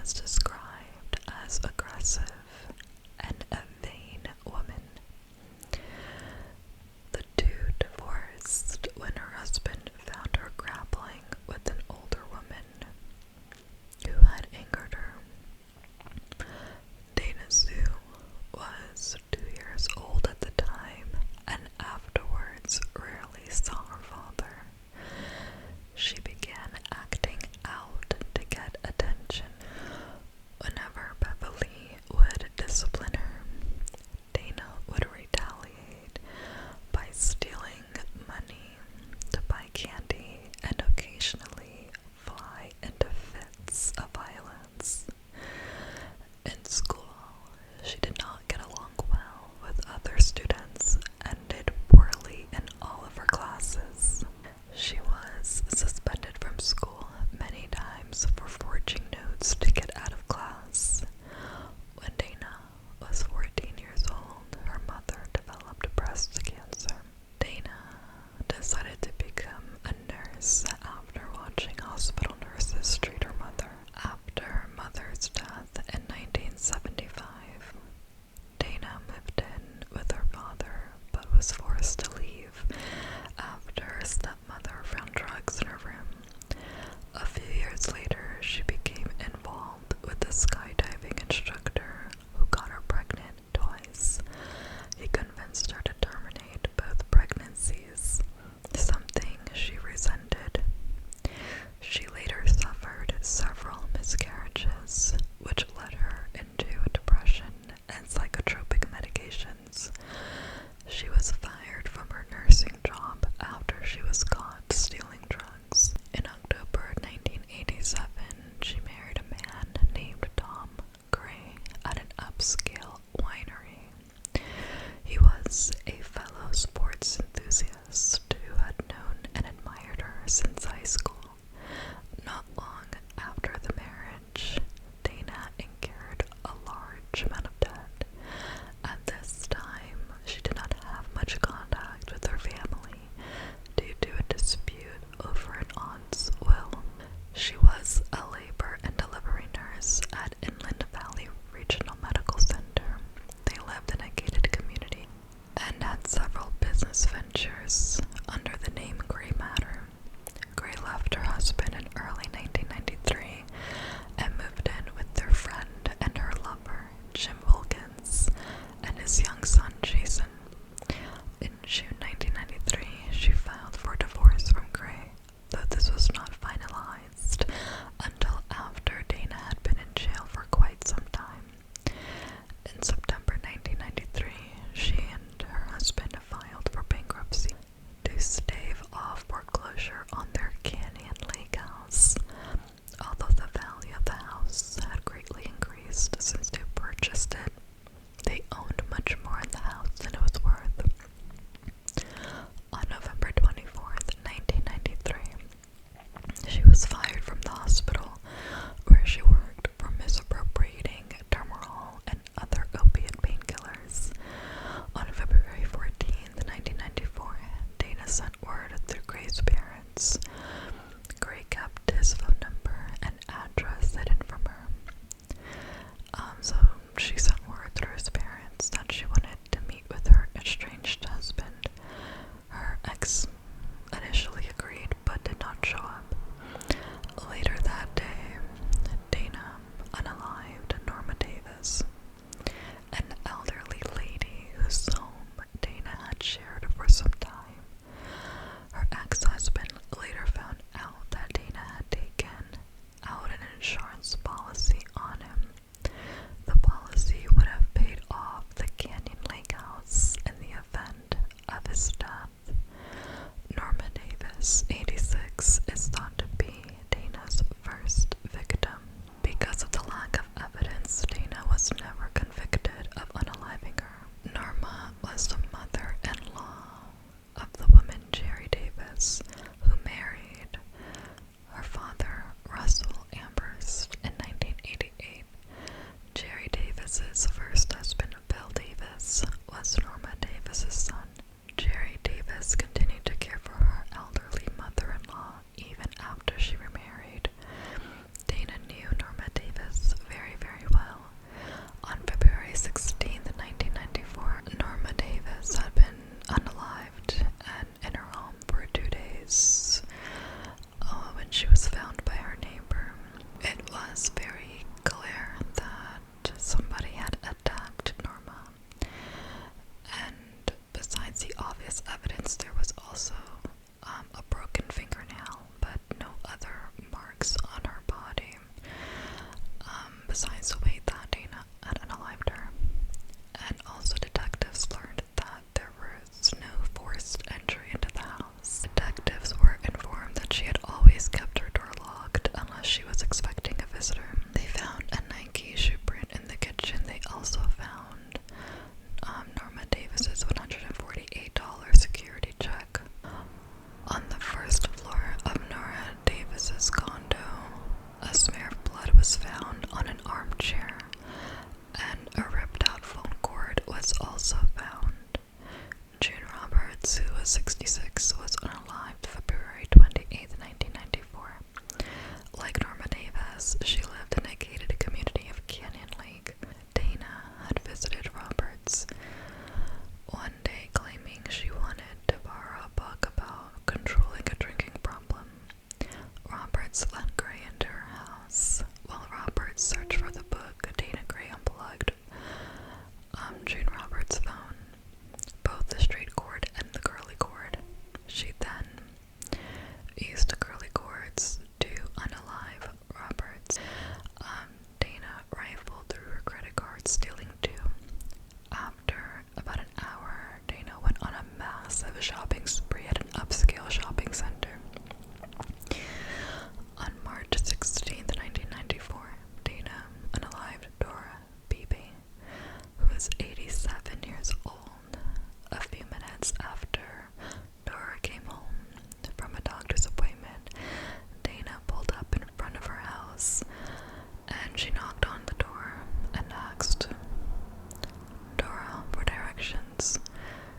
was described as aggressive and a vain woman. The two divorced when her husband found her grappling with an older woman who had angered her. Dana Sue was 2 years old at the time and afterwards rarely saw her father. She began acting out to get attention. Whenever Beverly would discipline her, Dana would retaliate by stealing money to buy candy and occasionally fly into fits of violence. In school, she did not get along well with other students and did poorly in all of her classes. She was suspended from school many times for forging notes to get out of class. When Dana was 14 years old, her mother developed breast cancer. Dana decided to become a nurse after watching hospital nurses treat her mother. After her mother's death in 1975, Dana moved in with her father but was forced to leave after her stepmother found drugs in her room. A few years later, she became involved with a skydiving instructor who got her pregnant twice. He convinced her to terminate both pregnancies, something she resented. She later suffered several miscarriages, which led her into depression and psychotropic medications. She was fired from her nursing job after she was caught stealing drugs. In October 1987, she married a man named Tom Gray at an upscale winery. He was a fellow sports enthusiast who had known and admired her since high school. Not long after the marriage, was very clear that somebody had attacked Norma. And besides the obvious evidence, there was also a broken fingernail, but no other marks on her body, besides the way that Dana had unalived her. And also detectives learned that there was no forced entry into the house. Detectives were informed that she had always kept her door locked unless she was expecting a visitor. They found a Nike shoe print in the kitchen. They also found Norma Davis's $148 security check. On the first floor of Norma Davis's condo, a smear of blood was found on an armchair, and a ripped-out phone cord was also found. June Roberts, who was 66, was unalived February 28, 1994. Like Norma Davis, she lived in a gated community of Canyon Lake. Dana had visited Roberts one day, claiming she wanted to borrow a book about controlling a drinking problem. Roberts let Gray into her house. While Roberts searched for the book, Dana Gray unplugged June Roberts' phone, both the straight cord and the curly cord. She then used the curly cords to unalive Roberts. Dana rifled through her credit card, stealing two. After about an hour, Dana went on a massive shopping spree at an upscale shopping center. On March 16, 1994, Dana unalived Dora Beebe, who was 87 years old. A few minutes after Dora came home from a doctor's appointment, Dana pulled up in front of her house, and she knocked on the door and asked Dora for directions.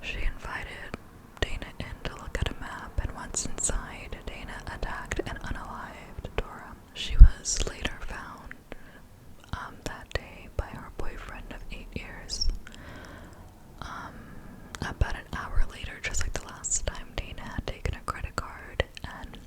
She invited Dana in to look at a map, and once inside, Dana attacked and unalived Dora. She was later found that day by her boyfriend of 8 years. About an hour later, just like the last time, Dana had taken a credit card and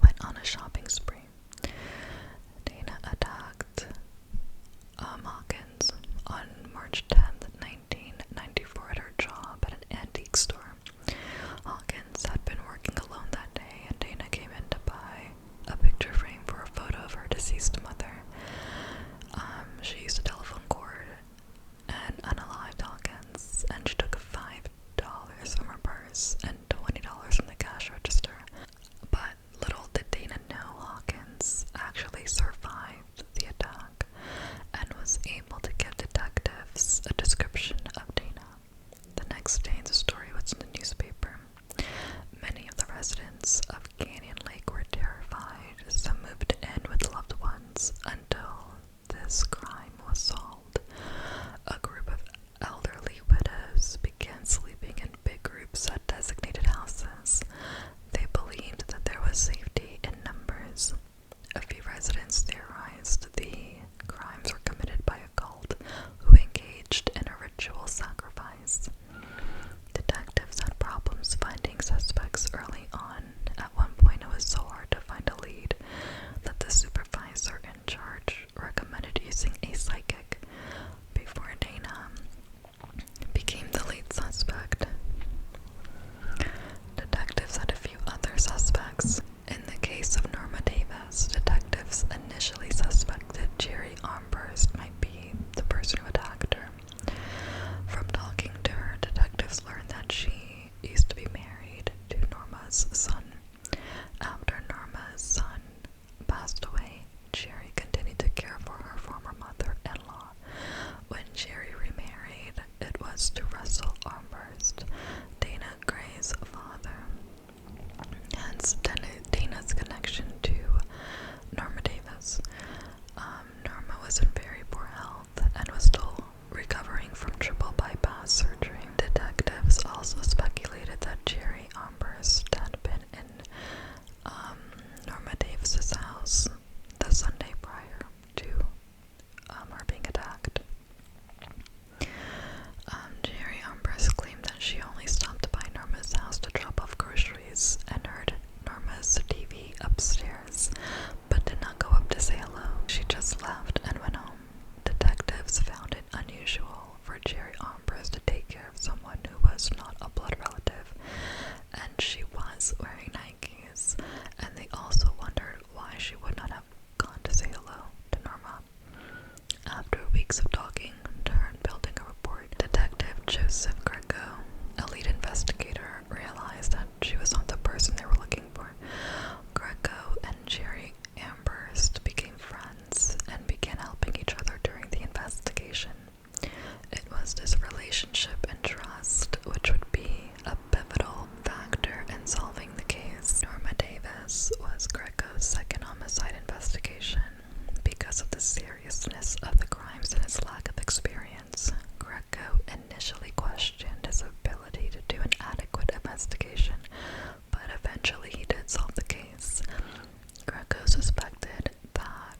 went on a shopping spree. Dana attacked Hawkins on March 10th, 1994 at her job at an antique store. Hawkins had been working alone that day, and Dana came in to buy a picture frame for a photo of her deceased mother. She used a telephone cord and unalived Hawkins, and she took $5 from her purse and $20 from the cash register. But little did Dana know Hawkins actually survived the attack and was able to give detectives a description of Dana. The next day, the story was in the newspaper. Many of the residents of Canyon Lake were terrified. Some moved in with loved ones until this crime was solved. A group of elderly widows began sleeping in big groups at designated houses. They believed that there was safety in numbers. A few residents theorized the crimes were committed by a cult who engaged in a ritual sacrifice. Detectives had problems finding suspects early on. At one point, it was so hard to find a lead that the supervisor in charge recommended using a Joseph Greco, a lead investigator, realized that she was not the person they were looking for. Greco and Jerry Amherst became friends and began helping each other during the investigation. It was this relationship and trust which would be a pivotal factor in solving the case. Norma Davis was Greco's second homicide investigation. Because of the seriousness of the crimes and his lack of experience, Greco initially questioned his ability to do an adequate investigation, but eventually he did solve the case. Greco suspected that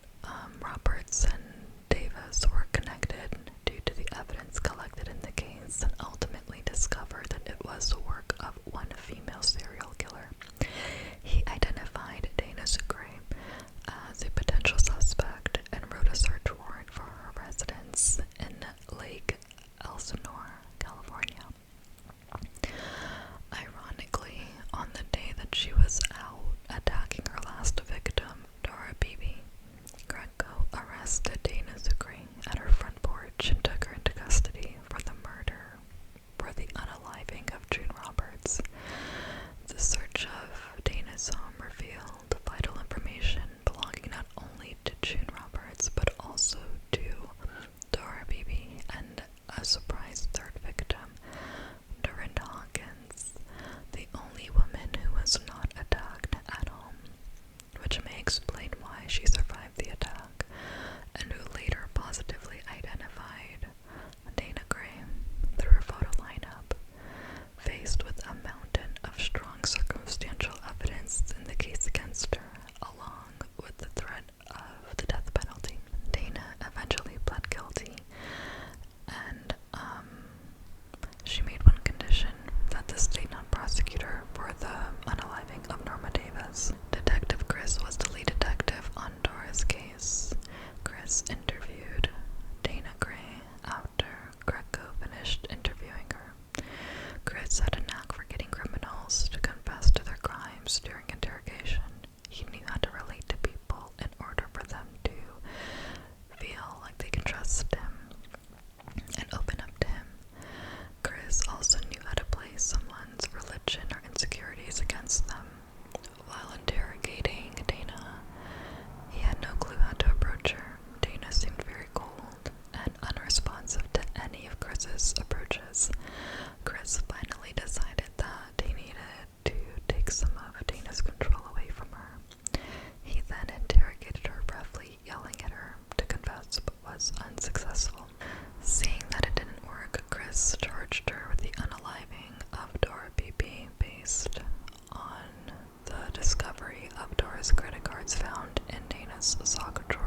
Roberts and Davis were connected due to the evidence collected in the case, and ultimately discovered that it was the work of one female serial killer. He identified Dana Sucre as a potential suspect and wrote a search warrant for her residence in Lake Elsinore, California. Ironically, on the day that she was out attacking her last victim, Dora Beebe, Greco arrested Dana Sucre at her front porch and took her into custody for the unaliving of June Roberts. The search of Dana's home revealed vital information belonging not only to June Roberts but also to Dora Beebe and a surprise third victim, Dorinda Hawkins, the only woman who was not attacked at home, which may explain why she survived the attack, and who later positively identified Dana Gray through her photo lineup. Faced with a mountain of strong circumstantial evidence in the case against her, along with the threat of the death penalty, Dana eventually pled guilty, and she made one condition: that the state not prosecute her for the unaliving of Norma Davis. Detective Chris was the lead detective on Dora's case. Chris interviewed Dana Gray after Greco finished interviewing her. Chris had a knack for getting criminals to confess to their crimes during interrogation. He knew how to relate to people in order for them to feel like they can trust him and open up to him. Chris also knew how to play someone's religion or insecurities against them. While interrogating Dana, he had no clue how to approach her. Dana seemed very cold and unresponsive to any of Chris's approaches. Chris finally decided that he needed to take some of Dana's control away from her. He then interrogated her roughly, yelling at her to confess, but was unsuccessful. Seeing that it didn't work, Chris charged her with the unaliving of Dora Beebe based on the discovery of Dora's credit cards found in Dana's soccer drawer.